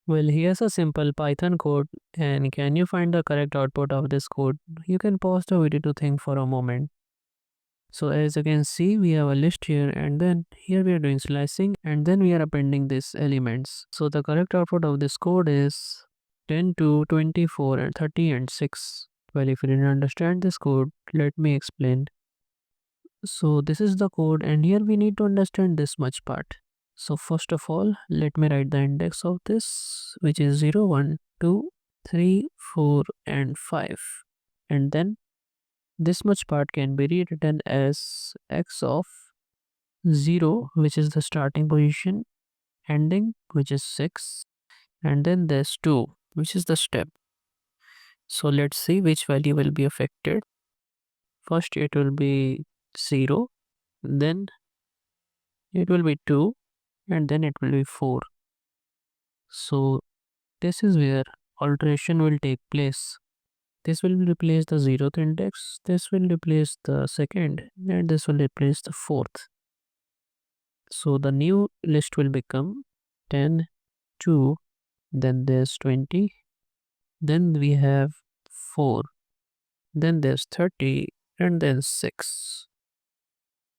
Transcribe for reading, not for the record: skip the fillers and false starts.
Well, here's a simple Python code, and can you find the correct output of this code? You can pause the video to think for a moment. So as you can see, we have a list here, and then here we are doing slicing, and then we are appending these elements. So the correct output of this code is 10 to 24 and 30 and 6. Well, if you didn't understand this code, let me explain. So this is the code, and here we need to understand this much part. So first of all, let me write the index of this, which is 0, 1, 2, 3, 4, and 5. And then this much part can be rewritten as x of 0, which is the starting position, ending, which is 6, and then there's 2, which is the step. So let's see which value will be affected. First it will be 0, then it will be 2, and then it will be 4. So this is where alteration will take place. This will replace the 0th index, this will replace the second, and this will replace the fourth. So the new list will become 10, 2, then there's 20, then we have 4, then there's 30, and then 6.